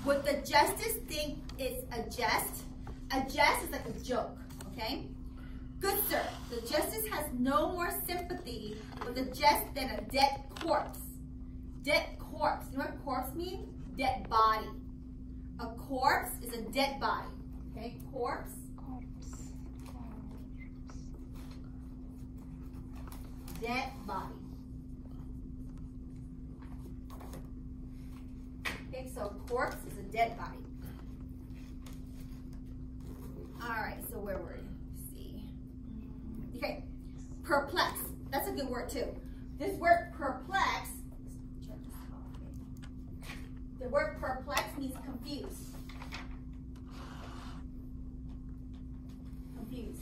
Would the justice think it's a jest? A jest is like a joke, okay? Good sir, the justice has no more sympathy with a jest than a dead corpse. Dead corpse. You know what corpse means? Dead body. A corpse is a dead body. Okay, corpse. Dead body. Okay, so corpse is a dead body. All right, so where were you? See. Okay, perplex. That's a good word too. This word perplex, the word perplex means confused. Confused.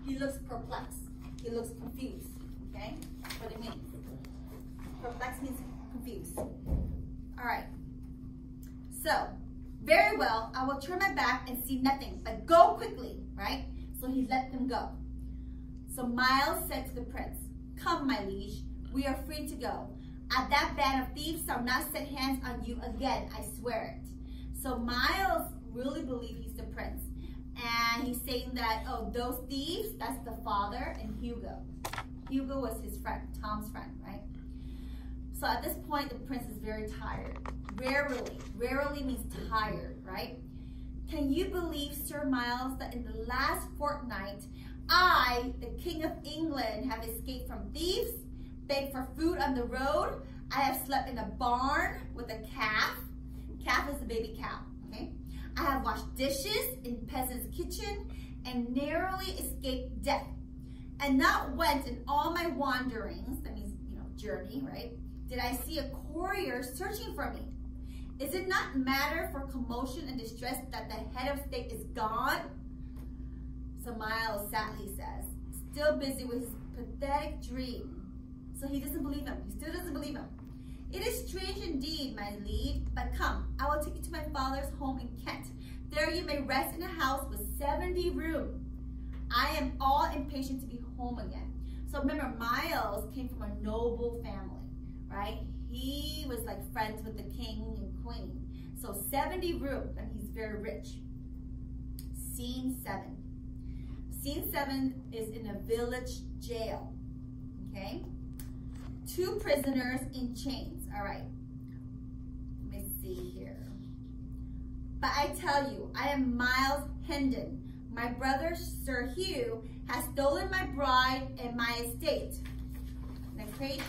He looks perplexed. He looks confused. Okay, that's what it means. Perplex means confused. All right. So, very well, I will turn my back and see nothing, but go quickly, right? So he let them go. So Miles said to the prince, come, my liege, we are free to go. At that band of thieves shall not set hands on you again, I swear it. So Miles really believes he's the prince. And he's saying that, oh, those thieves, that's the father and Hugo. Hugo was his friend, Tom's friend, right? So at this point, the prince is very tired. Rarely means tired, right? Can you believe, Sir Miles, that in the last fortnight, I, the King of England, have escaped from thieves, begged for food on the road. I have slept in a barn with a calf. Calf is a baby cow, okay? I have washed dishes in peasant's kitchen and narrowly escaped death. And not once in all my wanderings, that means, journey, right? Did I see a courier searching for me? Is it not matter for commotion and distress that the head of state is gone? So Miles sadly says, still busy with his pathetic dream. So he doesn't believe him. He still doesn't believe him. It is strange indeed, my liege, but come, I will take you to my father's home in Kent. There you may rest in a house with 70 rooms. I am all impatient to be home again. So remember, Miles came from a noble family, right? He was like friends with the king and queen. So 70 rooms, and he's very rich. Scene 7. Scene 7 is in a village jail, okay? 2 prisoners in chains. All right, let me see here. But I tell you, I am Miles Hendon. My brother, Sir Hugh, has stolen my bride and my estate. Next page.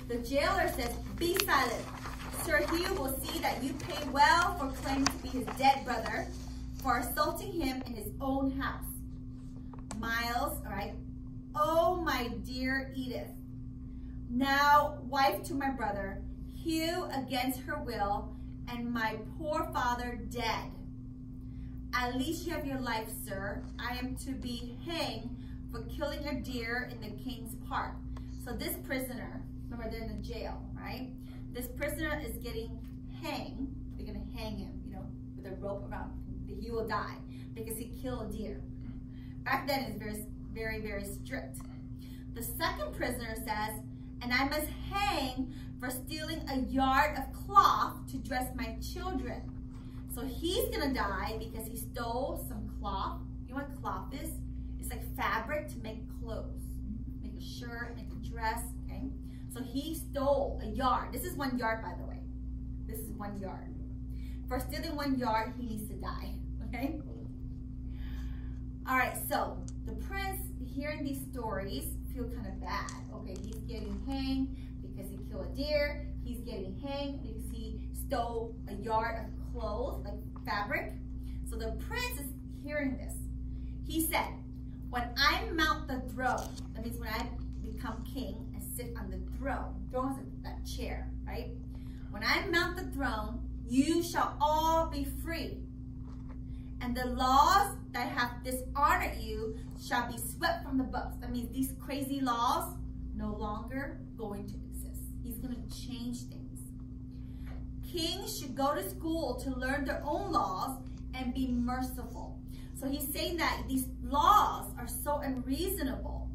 The jailer says, be silent. Sir Hugh will see that you pay well for claiming to be his dead brother, for assaulting him in his own house. Miles, all right. Oh, my dear Edith, now wife to my brother, Hugh against her will, and my poor father dead. At least you have your life, sir. I am to be hanged for killing a deer in the king's park. So this prisoner, remember they're in the jail, right? This prisoner is getting hanged. They're gonna hang him, with a rope around him. He will die because he killed a deer. Back then it's very, very strict. The second prisoner says, and I must hang for stealing a yard of cloth to dress my children. So he's gonna die because he stole some cloth. You know what cloth is? It's like fabric to make clothes. Make a shirt, make a dress, okay? So he stole a yard. This is 1 yard, by the way. This is 1 yard. For stealing 1 yard, he needs to die, okay? All right, so the prince, hearing these stories, feel kind of bad. Okay, he's getting hanged because he killed a deer. He's getting hanged because he stole a yard of clothes, like fabric. So the prince is hearing this. He said, when I mount the throne, that means when I become king and sit on the throne. Throne is that chair, right? When I mount the throne, you shall all be free. And the laws that have dishonored you shall be swept from the books. That means these crazy laws no longer going to exist. He's going to change things. Kings should go to school to learn their own laws and be merciful. So he's saying that these laws are so unreasonable.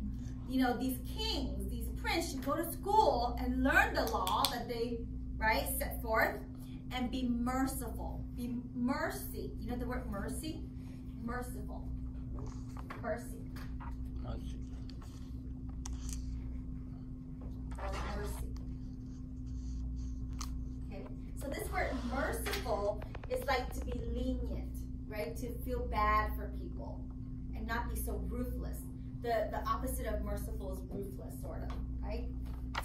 These kings, these princes should go to school and learn the law that they right, set forth, and be merciful. Be mercy. You know the word mercy? Merciful. Mercy. Mercy. Mercy. Okay, so this word merciful is like to be lenient, right? To feel bad for people and not be so ruthless. The opposite of merciful is ruthless, sort of, right?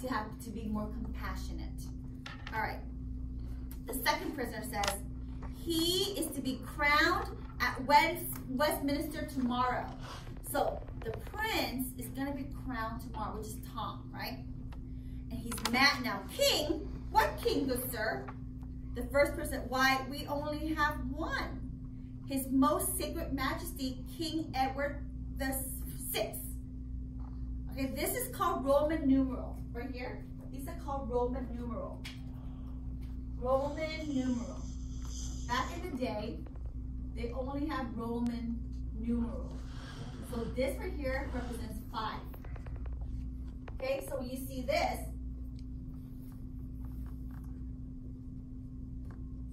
To be more compassionate. All right. The second prisoner says, he is to be crowned at Westminster tomorrow. So the prince is going to be crowned tomorrow, which is Tom, right? And he's mad now. King? What king, good sir? The first person, why, we only have one. His most sacred majesty, King Edward VI. Okay, this is called Roman numeral. Right here, these are called Roman numeral. Roman numeral. Back in the day, they only had Roman numeral. So this right here represents 5. Okay, so when you see this,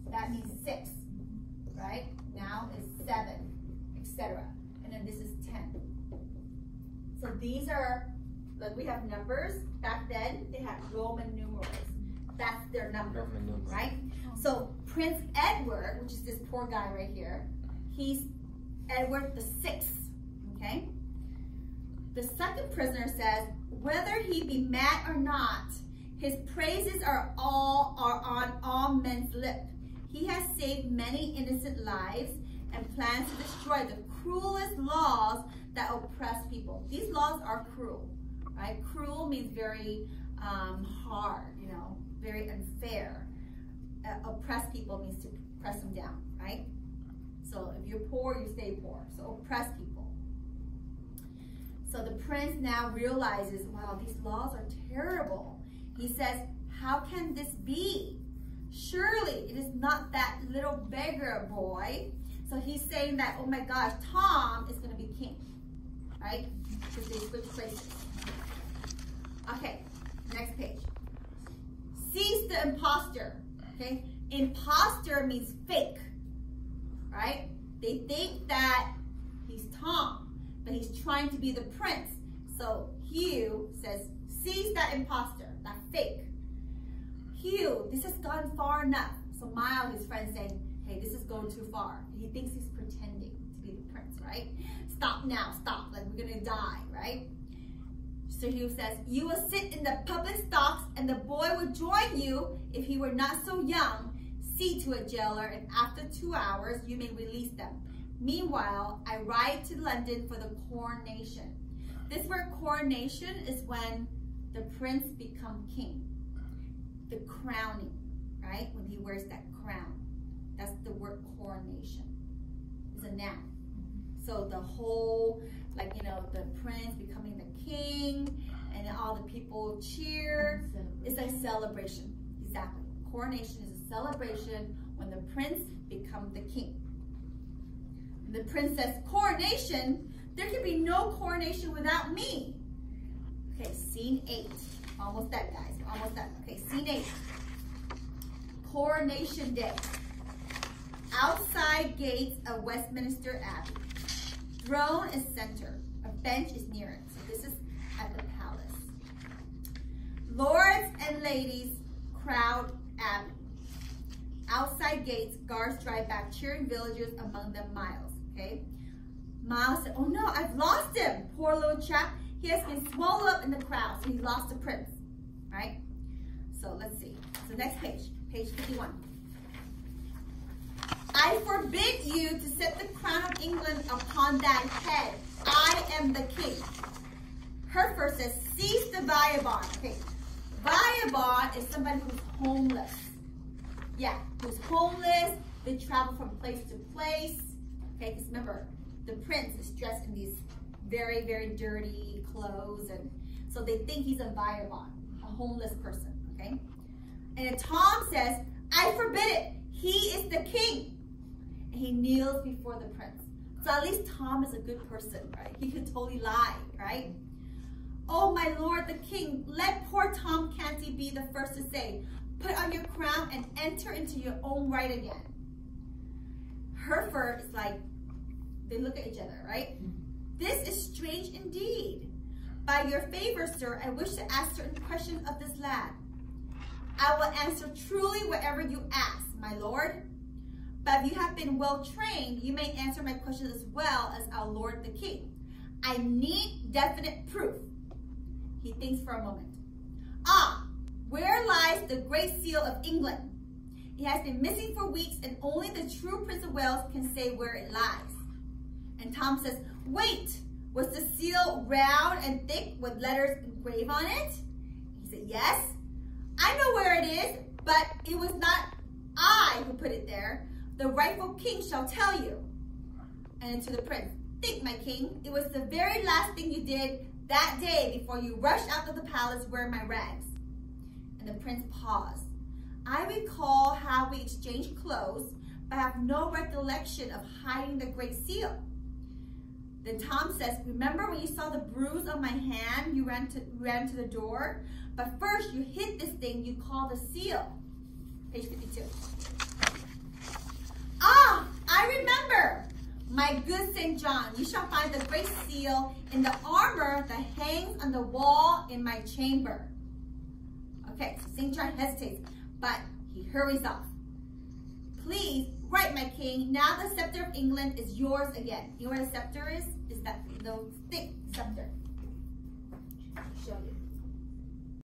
that means 6, right? Now is 7, etc. And then this is 10. So these are, like we have numbers. Back then, they had Roman numerals. That's their number, right? So Prince Edward, which is this poor guy right here, he's Edward VI, okay? The second prisoner says, whether he be mad or not, his praises are on all men's lips. He has saved many innocent lives and plans to destroy the cruelest laws that oppress people. These laws are cruel, right? Cruel means very hard, you know, very unfair. Oppress people means to press them down, right? So if you're poor, you stay poor. So oppress people. So the prince now realizes, wow, these laws are terrible. He says, how can this be? Surely it is not that little beggar boy. So he's saying that, oh my gosh, Tom is going to be king, right? Because they switch places. Okay, next page. Seize the imposter, okay? Imposter means fake, right? They think that he's Tom, but he's trying to be the prince. So Hugh says, seize that imposter, that fake. Hugh, this has gone far enough. So Miles, his friend, saying, hey, this is going too far. He thinks he's pretending to be the prince, right? Stop now, stop, like we're gonna die, right? So Hugh says, you will sit in the public stocks and the boy will join you if he were not so young. See to a jailer, and after 2 hours you may release them. Meanwhile, I ride to London for the coronation. This word coronation is when the prince becomes king. The crowning, right? When he wears that crown. That's the word coronation. It's a noun. So the whole, like, you know, the prince becoming the king and all the people cheer. It's a celebration. Exactly. Coronation is a celebration when the prince becomes the king. And the prince says, coronation? There can be no coronation without me. Okay, scene 8. Almost done, guys. Almost done. Okay, scene 8. Coronation Day. Outside gates of Westminster Abbey. Throne is center. A bench is near it. So this is at the palace. Lords and ladies crowd Abbey. Outside gates, guards drive back, cheering villagers, among them Miles. Okay? Miles said, oh no, I've lost him. Poor little chap. He has been swallowed up in the crowd, so he lost the prince. Right? So let's see. So next page, page 51. I forbid you to set the crown of England upon that head. I am the king. Hereford says, seize the vagabond. Okay. Vagabond is somebody who's homeless. Yeah, who's homeless. They travel from place to place. Okay, because remember, the prince is dressed in these very, very dirty clothes, and so they think he's a vagabond, a homeless person, okay? And Tom says, I forbid it. He is the king. And he kneels before the prince. So at least Tom is a good person, right? He could totally lie, right? Oh, my lord, the king, let poor Tom Canty be the first to say, Put on your crown and enter into your own right again. Her fur is like, they look at each other, right? This is strange indeed. By your favor, sir, I wish to ask certain questions of this lad. I will answer truly whatever you ask, my lord. But if you have been well trained, you may answer my questions as well as our lord the king. I need definite proof. He thinks for a moment. Ah, where lies the Great Seal of England? It has been missing for weeks, and only the true Prince of Wales can say where it lies. And Tom says, wait, was the seal round and thick with letters engraved on it? He said, yes. I know where it is, but it was not I who put it there. The rightful king shall tell you. And to the prince, think, my king, it was the very last thing you did that day before you rushed out of the palace wearing my rags. And the prince paused. I recall how we exchanged clothes, but have no recollection of hiding the great seal. Then Tom says, remember when you saw the bruise on my hand, you ran to the door? But first you hid this thing you call the seal. Page 52. Ah, I remember. My good St. John, you shall find the great seal in the armor that hangs on the wall in my chamber. Okay, so St. John hesitates, but he hurries off. Please, right, my king, now the scepter of England is yours again. You know what a scepter is? Is that the thick scepter. I'll show you.